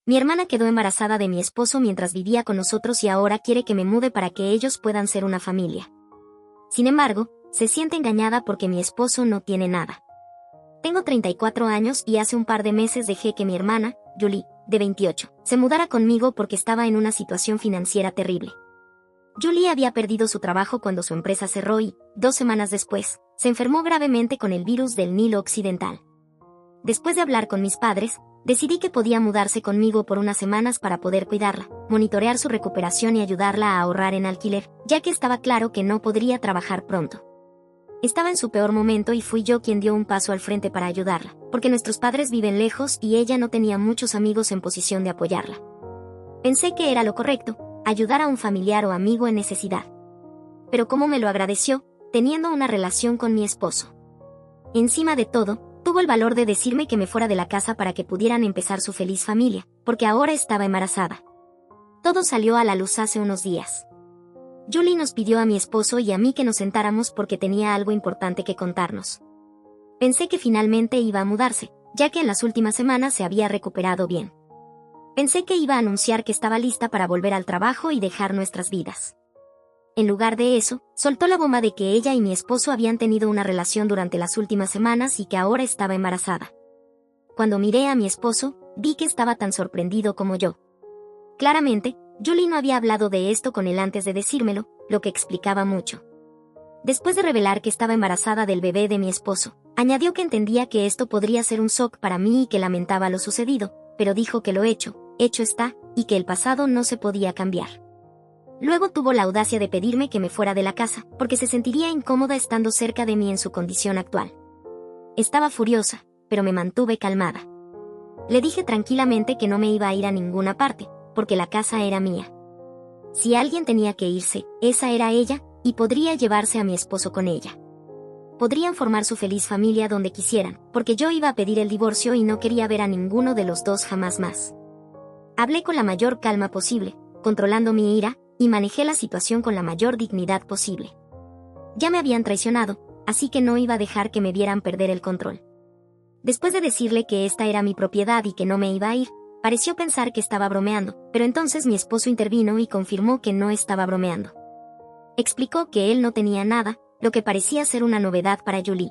Mi hermana quedó embarazada de mi esposo mientras vivía con nosotros y ahora quiere que me mude para que ellos puedan ser una familia. Sin embargo, se siente engañada porque mi esposo no tiene nada. Tengo 34 años y hace un par de meses dejé que mi hermana, Julie, de 28, se mudara conmigo porque estaba en una situación financiera terrible. Julie había perdido su trabajo cuando su empresa cerró y, 2 semanas después, se enfermó gravemente con el virus del Nilo Occidental. Después de hablar con mis padres, decidí que podía mudarse conmigo por unas semanas para poder cuidarla, monitorear su recuperación y ayudarla a ahorrar en alquiler, ya que estaba claro que no podría trabajar pronto. Estaba en su peor momento y fui yo quien dio un paso al frente para ayudarla, porque nuestros padres viven lejos y ella no tenía muchos amigos en posición de apoyarla. Pensé que era lo correcto, ayudar a un familiar o amigo en necesidad. Pero cómo me lo agradeció, teniendo una relación con mi esposo. Encima de todo, tuvo el valor de decirme que me fuera de la casa para que pudieran empezar su feliz familia, porque ahora estaba embarazada. Todo salió a la luz hace unos días. Julie nos pidió a mi esposo y a mí que nos sentáramos porque tenía algo importante que contarnos. Pensé que finalmente iba a mudarse, ya que en las últimas semanas se había recuperado bien. Pensé que iba a anunciar que estaba lista para volver al trabajo y dejar nuestras vidas. En lugar de eso, soltó la bomba de que ella y mi esposo habían tenido una relación durante las últimas semanas y que ahora estaba embarazada. Cuando miré a mi esposo, vi que estaba tan sorprendido como yo. Claramente, Julie no había hablado de esto con él antes de decírmelo, lo que explicaba mucho. Después de revelar que estaba embarazada del bebé de mi esposo, añadió que entendía que esto podría ser un shock para mí y que lamentaba lo sucedido, pero dijo que lo hecho está, y que el pasado no se podía cambiar. Luego tuvo la audacia de pedirme que me fuera de la casa, porque se sentiría incómoda estando cerca de mí en su condición actual. Estaba furiosa, pero me mantuve calmada. Le dije tranquilamente que no me iba a ir a ninguna parte, porque la casa era mía. Si alguien tenía que irse, esa era ella, y podría llevarse a mi esposo con ella. Podrían formar su feliz familia donde quisieran, porque yo iba a pedir el divorcio y no quería ver a ninguno de los dos jamás más. Hablé con la mayor calma posible, controlando mi ira, y manejé la situación con la mayor dignidad posible. Ya me habían traicionado, así que no iba a dejar que me vieran perder el control. Después de decirle que esta era mi propiedad y que no me iba a ir, pareció pensar que estaba bromeando, pero entonces mi esposo intervino y confirmó que no estaba bromeando. Explicó que él no tenía nada, lo que parecía ser una novedad para Julie.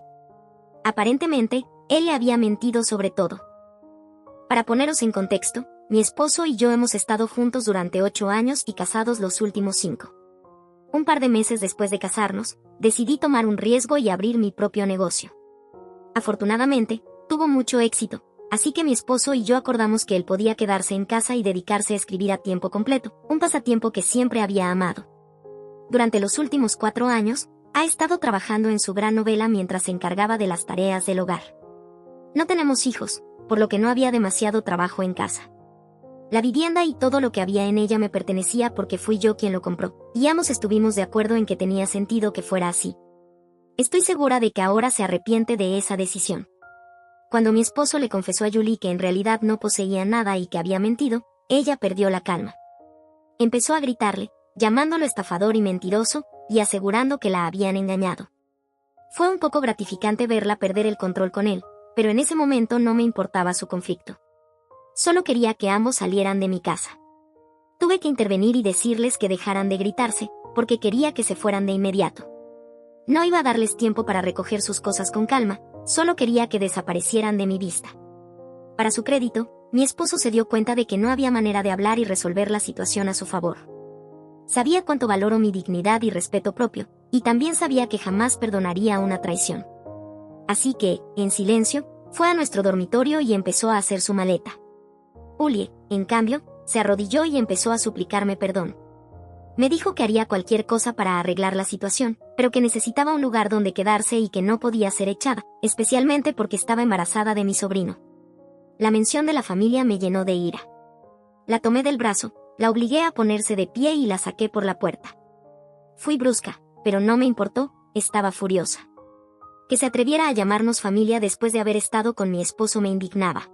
Aparentemente, él le había mentido sobre todo. Para poneros en contexto, mi esposo y yo hemos estado juntos durante 8 años y casados los últimos 5. Un par de meses después de casarnos, decidí tomar un riesgo y abrir mi propio negocio. Afortunadamente, tuvo mucho éxito, así que mi esposo y yo acordamos que él podía quedarse en casa y dedicarse a escribir a tiempo completo, un pasatiempo que siempre había amado. Durante los últimos 4 años, ha estado trabajando en su gran novela mientras se encargaba de las tareas del hogar. No tenemos hijos, por lo que no había demasiado trabajo en casa. La vivienda y todo lo que había en ella me pertenecía porque fui yo quien lo compró, y ambos estuvimos de acuerdo en que tenía sentido que fuera así. Estoy segura de que ahora se arrepiente de esa decisión. Cuando mi esposo le confesó a Julie que en realidad no poseía nada y que había mentido, ella perdió la calma. Empezó a gritarle, llamándolo estafador y mentiroso, y asegurando que la habían engañado. Fue un poco gratificante verla perder el control con él, pero en ese momento no me importaba su conflicto. Solo quería que ambos salieran de mi casa. Tuve que intervenir y decirles que dejaran de gritarse, porque quería que se fueran de inmediato. No iba a darles tiempo para recoger sus cosas con calma, solo quería que desaparecieran de mi vista. Para su crédito, mi esposo se dio cuenta de que no había manera de hablar y resolver la situación a su favor. Sabía cuánto valoro mi dignidad y respeto propio, y también sabía que jamás perdonaría una traición. Así que, en silencio, fue a nuestro dormitorio y empezó a hacer su maleta. Julie, en cambio, se arrodilló y empezó a suplicarme perdón. Me dijo que haría cualquier cosa para arreglar la situación, pero que necesitaba un lugar donde quedarse y que no podía ser echada, especialmente porque estaba embarazada de mi sobrino. La mención de la familia me llenó de ira. La tomé del brazo, la obligué a ponerse de pie y la saqué por la puerta. Fui brusca, pero no me importó, estaba furiosa. Que se atreviera a llamarnos familia después de haber estado con mi esposo me indignaba.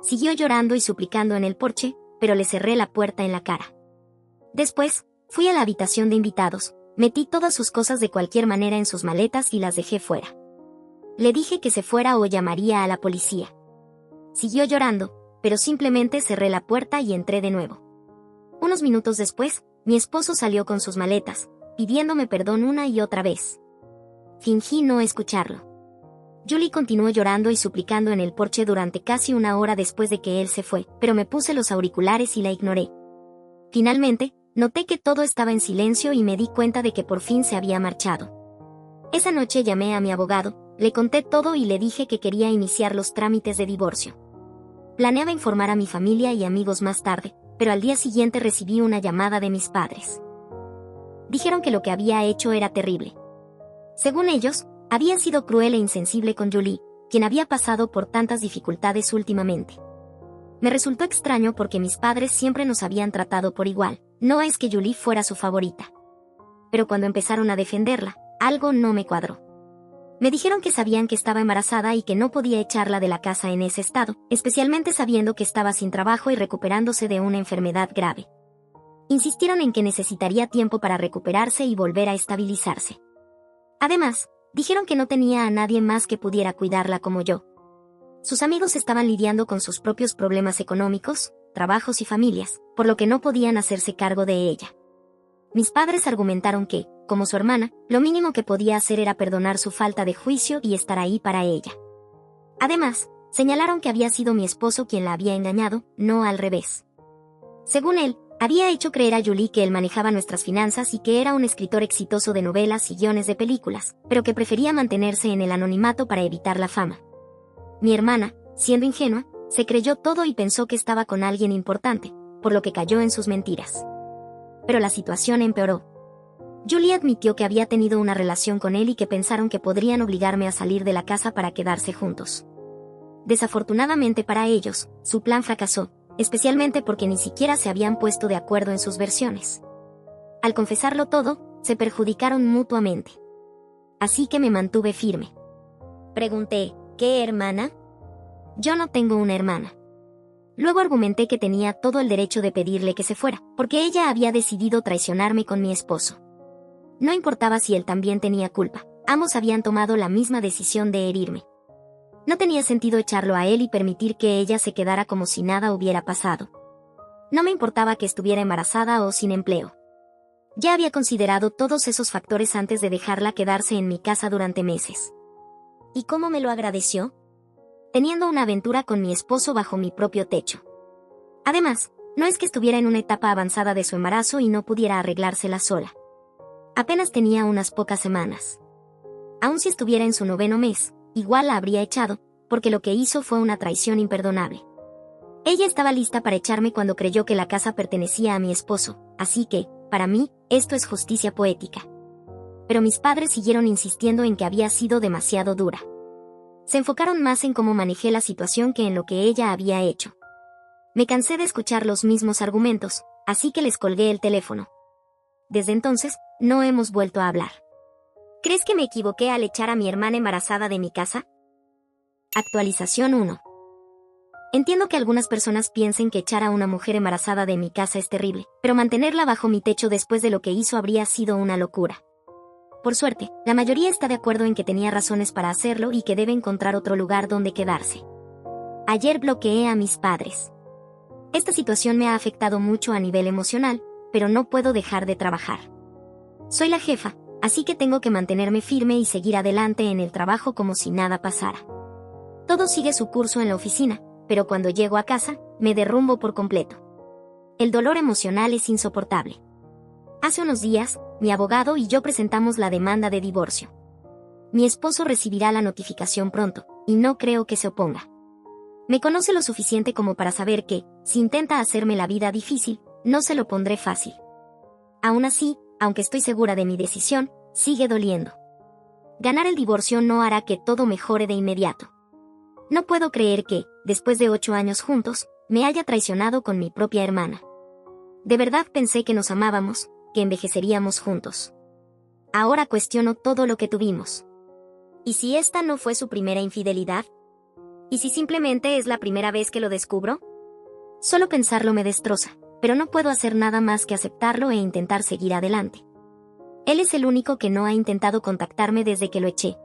Siguió llorando y suplicando en el porche, pero le cerré la puerta en la cara. Después, fui a la habitación de invitados, metí todas sus cosas de cualquier manera en sus maletas y las dejé fuera. Le dije que se fuera o llamaría a la policía. Siguió llorando, pero simplemente cerré la puerta y entré de nuevo. Unos minutos después, mi esposo salió con sus maletas, pidiéndome perdón una y otra vez. Fingí no escucharlo. Julie continuó llorando y suplicando en el porche durante casi una hora después de que él se fue, pero me puse los auriculares y la ignoré. Finalmente, noté que todo estaba en silencio y me di cuenta de que por fin se había marchado. Esa noche llamé a mi abogado, le conté todo y le dije que quería iniciar los trámites de divorcio. Planeaba informar a mi familia y amigos más tarde, pero al día siguiente recibí una llamada de mis padres. Dijeron que lo que había hecho era terrible. Según ellos, había sido cruel e insensible con Julie, quien había pasado por tantas dificultades últimamente. Me resultó extraño porque mis padres siempre nos habían tratado por igual, no es que Julie fuera su favorita. Pero cuando empezaron a defenderla, algo no me cuadró. Me dijeron que sabían que estaba embarazada y que no podía echarla de la casa en ese estado, especialmente sabiendo que estaba sin trabajo y recuperándose de una enfermedad grave. Insistieron en que necesitaría tiempo para recuperarse y volver a estabilizarse. Además, dijeron que no tenía a nadie más que pudiera cuidarla como yo. Sus amigos estaban lidiando con sus propios problemas económicos, trabajos y familias, por lo que no podían hacerse cargo de ella. Mis padres argumentaron que, como su hermana, lo mínimo que podía hacer era perdonar su falta de juicio y estar ahí para ella. Además, señalaron que había sido mi esposo quien la había engañado, no al revés. Según él, había hecho creer a Julie que él manejaba nuestras finanzas y que era un escritor exitoso de novelas y guiones de películas, pero que prefería mantenerse en el anonimato para evitar la fama. Mi hermana, siendo ingenua, se creyó todo y pensó que estaba con alguien importante, por lo que cayó en sus mentiras. Pero la situación empeoró. Julie admitió que había tenido una relación con él y que pensaron que podrían obligarme a salir de la casa para quedarse juntos. Desafortunadamente para ellos, su plan fracasó, especialmente porque ni siquiera se habían puesto de acuerdo en sus versiones. Al confesarlo todo, se perjudicaron mutuamente. Así que me mantuve firme. Pregunté, ¿qué hermana? Yo no tengo una hermana. Luego argumenté que tenía todo el derecho de pedirle que se fuera, porque ella había decidido traicionarme con mi esposo. No importaba si él también tenía culpa, ambos habían tomado la misma decisión de herirme. No tenía sentido echarlo a él y permitir que ella se quedara como si nada hubiera pasado. No me importaba que estuviera embarazada o sin empleo. Ya había considerado todos esos factores antes de dejarla quedarse en mi casa durante meses. ¿Y cómo me lo agradeció? Teniendo una aventura con mi esposo bajo mi propio techo. Además, no es que estuviera en una etapa avanzada de su embarazo y no pudiera arreglársela sola. Apenas tenía unas pocas semanas. Aun si estuviera en su 9º mes, igual la habría echado, porque lo que hizo fue una traición imperdonable. Ella estaba lista para echarme cuando creyó que la casa pertenecía a mi esposo, así que, para mí, esto es justicia poética. Pero mis padres siguieron insistiendo en que había sido demasiado dura. Se enfocaron más en cómo manejé la situación que en lo que ella había hecho. Me cansé de escuchar los mismos argumentos, así que les colgué el teléfono. Desde entonces, no hemos vuelto a hablar. ¿Crees que me equivoqué al echar a mi hermana embarazada de mi casa? Actualización 1. Entiendo que algunas personas piensen que echar a una mujer embarazada de mi casa es terrible, pero mantenerla bajo mi techo después de lo que hizo habría sido una locura. Por suerte, la mayoría está de acuerdo en que tenía razones para hacerlo y que debe encontrar otro lugar donde quedarse. Ayer bloqueé a mis padres. Esta situación me ha afectado mucho a nivel emocional, pero no puedo dejar de trabajar. Soy la jefa, así que tengo que mantenerme firme y seguir adelante en el trabajo como si nada pasara. Todo sigue su curso en la oficina, pero cuando llego a casa, me derrumbo por completo. El dolor emocional es insoportable. Hace unos días, mi abogado y yo presentamos la demanda de divorcio. Mi esposo recibirá la notificación pronto, y no creo que se oponga. Me conoce lo suficiente como para saber que, si intenta hacerme la vida difícil, no se lo pondré fácil. Aún así, aunque estoy segura de mi decisión, sigue doliendo. Ganar el divorcio no hará que todo mejore de inmediato. No puedo creer que, después de 8 años juntos, me haya traicionado con mi propia hermana. De verdad pensé que nos amábamos, que envejeceríamos juntos. Ahora cuestiono todo lo que tuvimos. ¿Y si esta no fue su primera infidelidad? ¿Y si simplemente es la primera vez que lo descubro? Solo pensarlo me destroza, pero no puedo hacer nada más que aceptarlo e intentar seguir adelante. Él es el único que no ha intentado contactarme desde que lo eché.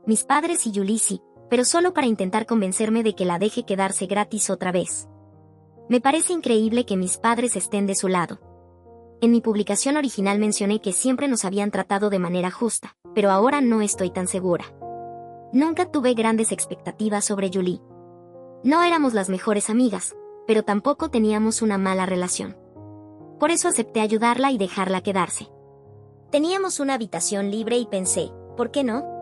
Mis padres y Julie sí, pero solo para intentar convencerme de que la deje quedarse gratis otra vez. Me parece increíble que mis padres estén de su lado. En mi publicación original mencioné que siempre nos habían tratado de manera justa, pero ahora no estoy tan segura. Nunca tuve grandes expectativas sobre Julie. No éramos las mejores amigas, pero tampoco teníamos una mala relación. Por eso acepté ayudarla y dejarla quedarse. Teníamos una habitación libre y pensé, ¿por qué no?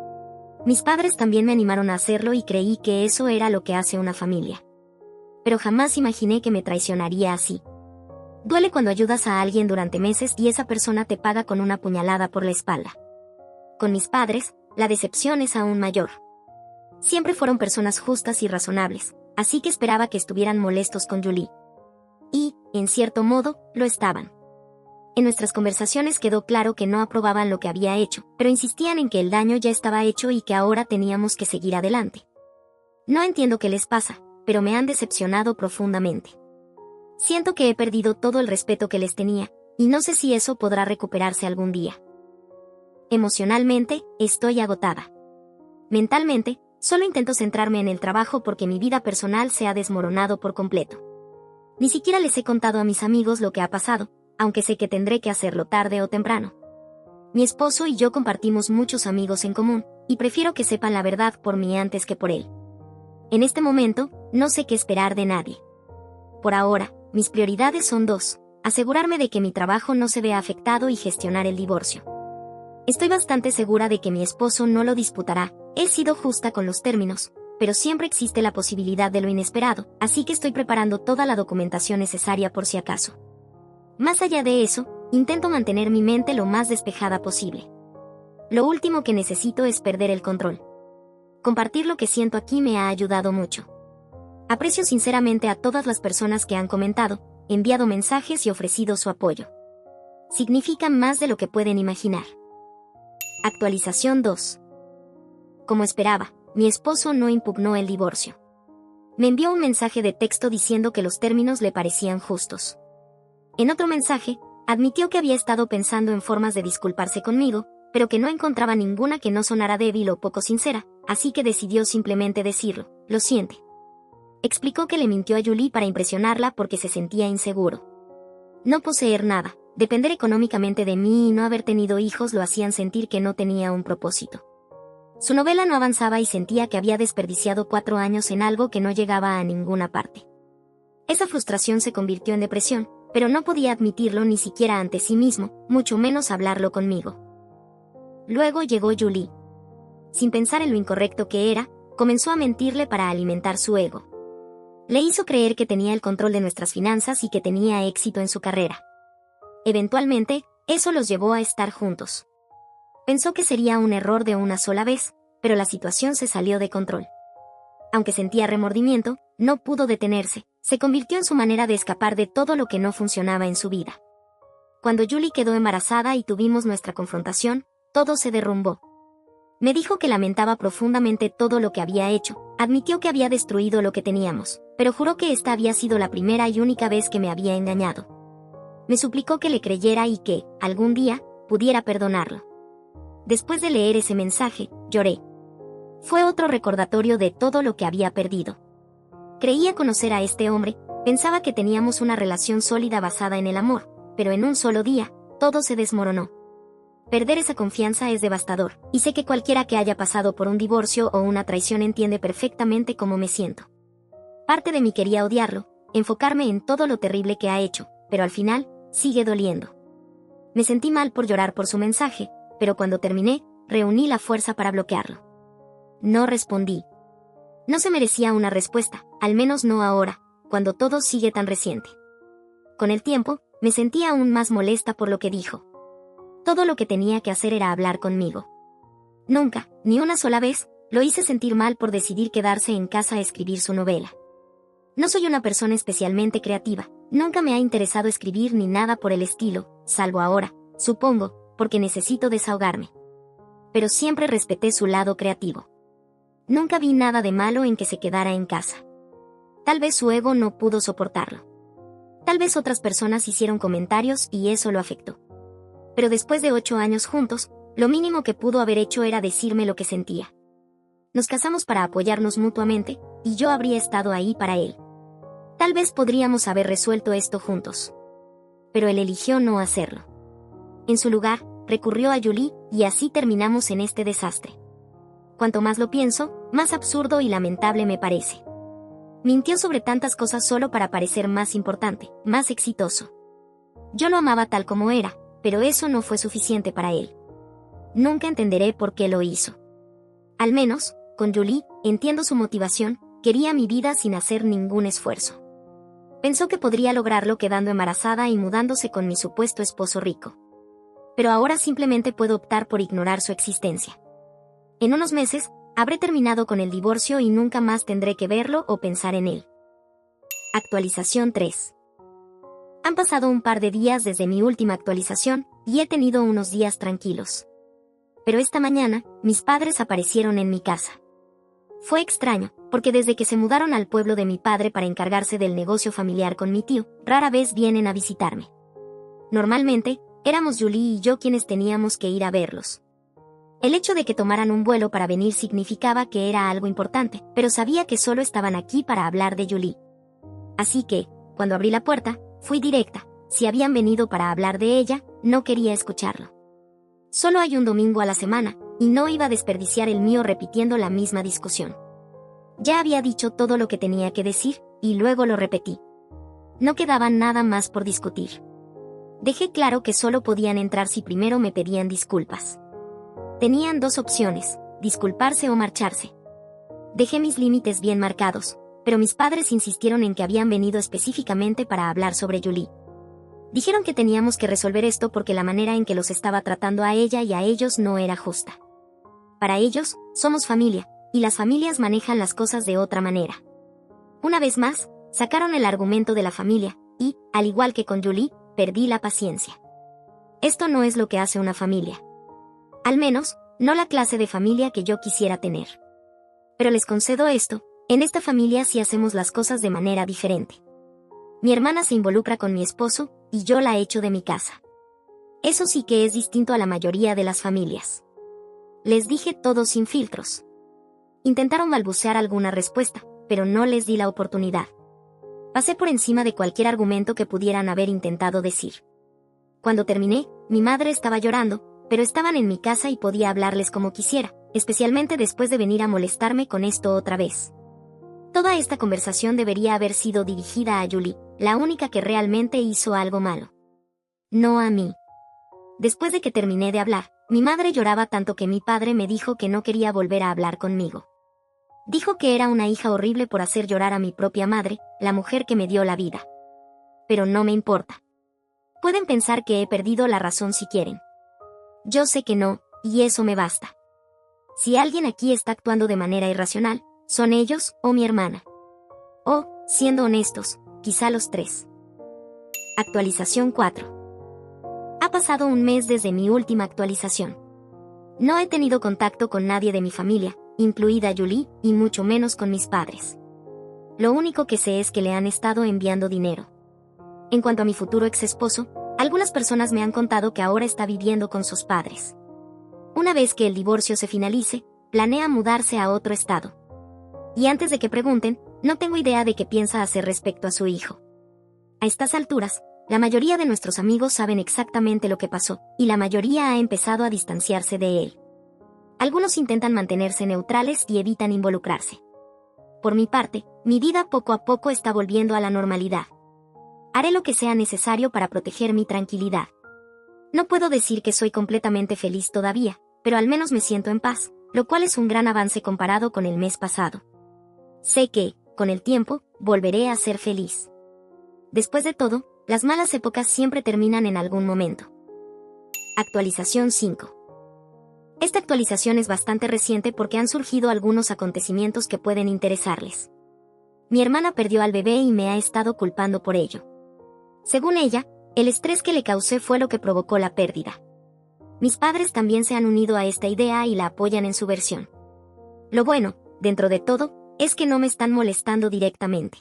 Mis padres también me animaron a hacerlo y creí que eso era lo que hace una familia. Pero jamás imaginé que me traicionaría así. Duele cuando ayudas a alguien durante meses y esa persona te paga con una puñalada por la espalda. Con mis padres, la decepción es aún mayor. Siempre fueron personas justas y razonables, así que esperaba que estuvieran molestos con Julie. Y, en cierto modo, lo estaban. En nuestras conversaciones quedó claro que no aprobaban lo que había hecho, pero insistían en que el daño ya estaba hecho y que ahora teníamos que seguir adelante. No entiendo qué les pasa, pero me han decepcionado profundamente. Siento que he perdido todo el respeto que les tenía, y no sé si eso podrá recuperarse algún día. Emocionalmente, estoy agotada. Mentalmente, solo intento centrarme en el trabajo porque mi vida personal se ha desmoronado por completo. Ni siquiera les he contado a mis amigos lo que ha pasado, aunque sé que tendré que hacerlo tarde o temprano. Mi esposo y yo compartimos muchos amigos en común, y prefiero que sepan la verdad por mí antes que por él. En este momento, no sé qué esperar de nadie. Por ahora, mis prioridades son dos: asegurarme de que mi trabajo no se vea afectado y gestionar el divorcio. Estoy bastante segura de que mi esposo no lo disputará, he sido justa con los términos, pero siempre existe la posibilidad de lo inesperado, así que estoy preparando toda la documentación necesaria por si acaso. Más allá de eso, intento mantener mi mente lo más despejada posible. Lo último que necesito es perder el control. Compartir lo que siento aquí me ha ayudado mucho. Aprecio sinceramente a todas las personas que han comentado, enviado mensajes y ofrecido su apoyo. Significan más de lo que pueden imaginar. Actualización 2. Como esperaba, mi esposo no impugnó el divorcio. Me envió un mensaje de texto diciendo que los términos le parecían justos. En otro mensaje, admitió que había estado pensando en formas de disculparse conmigo, pero que no encontraba ninguna que no sonara débil o poco sincera, así que decidió simplemente decirlo: lo siente. Explicó que le mintió a Julie para impresionarla porque se sentía inseguro. No poseer nada, depender económicamente de mí y no haber tenido hijos lo hacían sentir que no tenía un propósito. Su novela no avanzaba y sentía que había desperdiciado 4 años en algo que no llegaba a ninguna parte. Esa frustración se convirtió en depresión, pero no podía admitirlo ni siquiera ante sí mismo, mucho menos hablarlo conmigo. Luego llegó Julie. Sin pensar en lo incorrecto que era, comenzó a mentirle para alimentar su ego. Le hizo creer que tenía el control de nuestras finanzas y que tenía éxito en su carrera. Eventualmente, eso los llevó a estar juntos. Pensó que sería un error de una sola vez, pero la situación se salió de control. Aunque sentía remordimiento, no pudo detenerse, se convirtió en su manera de escapar de todo lo que no funcionaba en su vida. Cuando Julie quedó embarazada y tuvimos nuestra confrontación, todo se derrumbó. Me dijo que lamentaba profundamente todo lo que había hecho, admitió que había destruido lo que teníamos, pero juró que esta había sido la primera y única vez que me había engañado. Me suplicó que le creyera y que, algún día, pudiera perdonarlo. Después de leer ese mensaje, lloré. Fue otro recordatorio de todo lo que había perdido. Creía conocer a este hombre, pensaba que teníamos una relación sólida basada en el amor, pero en un solo día, todo se desmoronó. Perder esa confianza es devastador, y sé que cualquiera que haya pasado por un divorcio o una traición entiende perfectamente cómo me siento. Parte de mí quería odiarlo, enfocarme en todo lo terrible que ha hecho, pero al final, sigue doliendo. Me sentí mal por llorar por su mensaje, pero cuando terminé, reuní la fuerza para bloquearlo. No respondí. No se merecía una respuesta, al menos no ahora, cuando todo sigue tan reciente. Con el tiempo, me sentí aún más molesta por lo que dijo. Todo lo que tenía que hacer era hablar conmigo. Nunca, ni una sola vez, lo hice sentir mal por decidir quedarse en casa a escribir su novela. No soy una persona especialmente creativa, nunca me ha interesado escribir ni nada por el estilo, salvo ahora, supongo, porque necesito desahogarme. Pero siempre respeté su lado creativo. Nunca vi nada de malo en que se quedara en casa. Tal vez su ego no pudo soportarlo. Tal vez otras personas hicieron comentarios y eso lo afectó. Pero después de 8 años juntos, lo mínimo que pudo haber hecho era decirme lo que sentía. nos casamos para apoyarnos mutuamente, y yo habría estado ahí para él. Tal vez podríamos haber resuelto esto juntos. Pero él eligió no hacerlo. En su lugar, recurrió a Julie, y así terminamos en este desastre. Cuanto más lo pienso, más absurdo y lamentable me parece. Mintió sobre tantas cosas solo para parecer más importante, más exitoso. Yo lo amaba tal como era, pero eso no fue suficiente para él. Nunca entenderé por qué lo hizo. Al menos, con Julie, entiendo su motivación, quería mi vida sin hacer ningún esfuerzo. Pensó que podría lograrlo quedando embarazada y mudándose con mi supuesto esposo rico. Pero ahora simplemente puedo optar por ignorar su existencia. En unos meses, habré terminado con el divorcio y nunca más tendré que verlo o pensar en él. Actualización 3. Han pasado un par de días desde mi última actualización, y he tenido unos días tranquilos. Pero esta mañana, mis padres aparecieron en mi casa. Fue extraño, porque desde que se mudaron al pueblo de mi padre para encargarse del negocio familiar con mi tío, rara vez vienen a visitarme. Normalmente, éramos Julie y yo quienes teníamos que ir a verlos. El hecho de que tomaran un vuelo para venir significaba que era algo importante, pero sabía que solo estaban aquí para hablar de Julie. Así que, cuando abrí la puerta, fui directa. Si habían venido para hablar de ella, no quería escucharlo. Solo hay un domingo a la semana, y no iba a desperdiciar el mío repitiendo la misma discusión. Ya había dicho todo lo que tenía que decir, y luego lo repetí. No quedaba nada más por discutir. Dejé claro que solo podían entrar si primero me pedían disculpas. Tenían dos opciones, disculparse o marcharse. Dejé mis límites bien marcados, pero mis padres insistieron en que habían venido específicamente para hablar sobre Julie. Dijeron que teníamos que resolver esto porque la manera en que los estaba tratando a ella y a ellos no era justa. Para ellos, somos familia, y las familias manejan las cosas de otra manera. Una vez más, sacaron el argumento de la familia, y, al igual que con Julie, perdí la paciencia. Esto no es lo que hace una familia. Al menos, no la clase de familia que yo quisiera tener. Pero les concedo esto, en esta familia sí hacemos las cosas de manera diferente. Mi hermana se involucra con mi esposo, y yo la echo de mi casa. Eso sí que es distinto a la mayoría de las familias. Les dije todo sin filtros. Intentaron balbucear alguna respuesta, pero no les di la oportunidad. Pasé por encima de cualquier argumento que pudieran haber intentado decir. Cuando terminé, mi madre estaba llorando, pero estaban en mi casa y podía hablarles como quisiera, especialmente después de venir a molestarme con esto otra vez. Toda esta conversación debería haber sido dirigida a Julie, la única que realmente hizo algo malo. No a mí. Después de que terminé de hablar, mi madre lloraba tanto que mi padre me dijo que no quería volver a hablar conmigo. Dijo que era una hija horrible por hacer llorar a mi propia madre, la mujer que me dio la vida. Pero no me importa. Pueden pensar que he perdido la razón si quieren. Yo sé que no, y eso me basta. Si alguien aquí está actuando de manera irracional, son ellos o mi hermana. O, siendo honestos, quizá los tres. Actualización 4. Ha pasado un mes desde mi última actualización. No he tenido contacto con nadie de mi familia, incluida Julie, y mucho menos con mis padres. Lo único que sé es que le han estado enviando dinero. En cuanto a mi futuro ex esposo, algunas personas me han contado que ahora está viviendo con sus padres. Una vez que el divorcio se finalice, planea mudarse a otro estado. Y antes de que pregunten, no tengo idea de qué piensa hacer respecto a su hijo. A estas alturas, la mayoría de nuestros amigos saben exactamente lo que pasó, y la mayoría ha empezado a distanciarse de él. Algunos intentan mantenerse neutrales y evitan involucrarse. Por mi parte, mi vida poco a poco está volviendo a la normalidad. Haré lo que sea necesario para proteger mi tranquilidad. No puedo decir que soy completamente feliz todavía, pero al menos me siento en paz, lo cual es un gran avance comparado con el mes pasado. Sé que, con el tiempo, volveré a ser feliz. Después de todo, las malas épocas siempre terminan en algún momento. Actualización 5. Esta actualización es bastante reciente porque han surgido algunos acontecimientos que pueden interesarles. Mi hermana perdió al bebé y me ha estado culpando por ello. Según ella, el estrés que le causé fue lo que provocó la pérdida. Mis padres también se han unido a esta idea y la apoyan en su versión. Lo bueno, dentro de todo, es que no me están molestando directamente.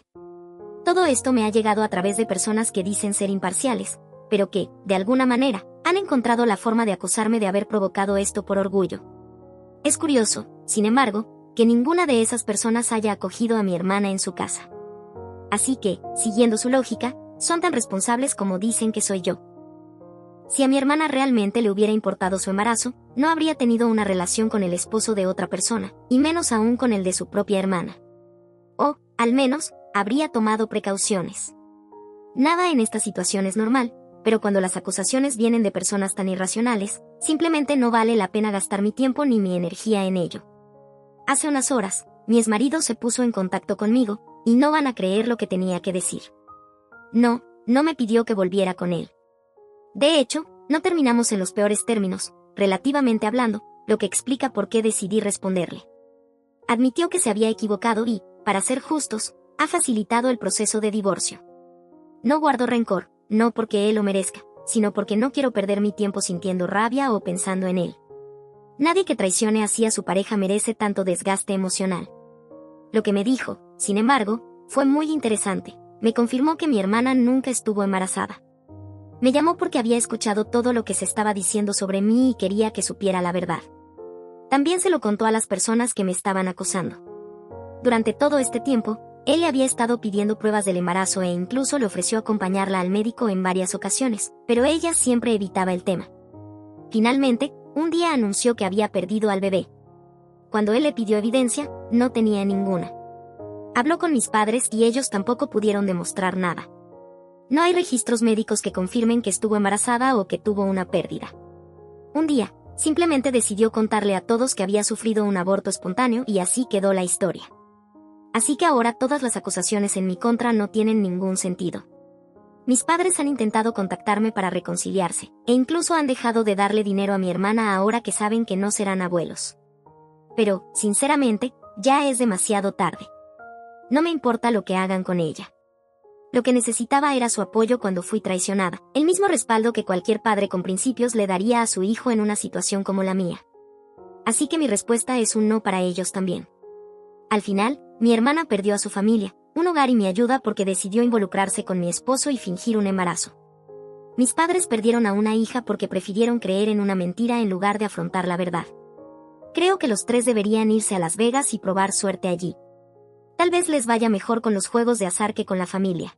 Todo esto me ha llegado a través de personas que dicen ser imparciales, pero que, de alguna manera, han encontrado la forma de acusarme de haber provocado esto por orgullo. Es curioso, sin embargo, que ninguna de esas personas haya acogido a mi hermana en su casa. Así que, siguiendo su lógica, son tan responsables como dicen que soy yo. Si a mi hermana realmente le hubiera importado su embarazo, no habría tenido una relación con el esposo de otra persona, y menos aún con el de su propia hermana. O, al menos, habría tomado precauciones. Nada en esta situación es normal, pero cuando las acusaciones vienen de personas tan irracionales, simplemente no vale la pena gastar mi tiempo ni mi energía en ello. Hace unas horas, mi exmarido se puso en contacto conmigo, y no van a creer lo que tenía que decir. No me pidió que volviera con él. De hecho, no terminamos en los peores términos, relativamente hablando, lo que explica por qué decidí responderle. Admitió que se había equivocado y, para ser justos, ha facilitado el proceso de divorcio. No guardo rencor, no porque él lo merezca, sino porque no quiero perder mi tiempo sintiendo rabia o pensando en él. Nadie que traicione así a su pareja merece tanto desgaste emocional. Lo que me dijo, sin embargo, fue muy interesante. Me confirmó que mi hermana nunca estuvo embarazada. Me llamó porque había escuchado todo lo que se estaba diciendo sobre mí y quería que supiera la verdad. También se lo contó a las personas que me estaban acusando. Durante todo este tiempo, él le había estado pidiendo pruebas del embarazo e incluso le ofreció acompañarla al médico en varias ocasiones, pero ella siempre evitaba el tema. Finalmente, un día anunció que había perdido al bebé. Cuando él le pidió evidencia, no tenía ninguna. Habló con mis padres y ellos tampoco pudieron demostrar nada. No hay registros médicos que confirmen que estuvo embarazada o que tuvo una pérdida. Un día, simplemente decidió contarle a todos que había sufrido un aborto espontáneo y así quedó la historia. Así que ahora todas las acusaciones en mi contra no tienen ningún sentido. Mis padres han intentado contactarme para reconciliarse, e incluso han dejado de darle dinero a mi hermana ahora que saben que no serán abuelos. Pero, sinceramente, ya es demasiado tarde. No me importa lo que hagan con ella. Lo que necesitaba era su apoyo cuando fui traicionada, el mismo respaldo que cualquier padre con principios le daría a su hijo en una situación como la mía. Así que mi respuesta es un no para ellos también. Al final, mi hermana perdió a su familia, un hogar y mi ayuda porque decidió involucrarse con mi esposo y fingir un embarazo. Mis padres perdieron a una hija porque prefirieron creer en una mentira en lugar de afrontar la verdad. Creo que los tres deberían irse a Las Vegas y probar suerte allí. Tal vez les vaya mejor con los juegos de azar que con la familia.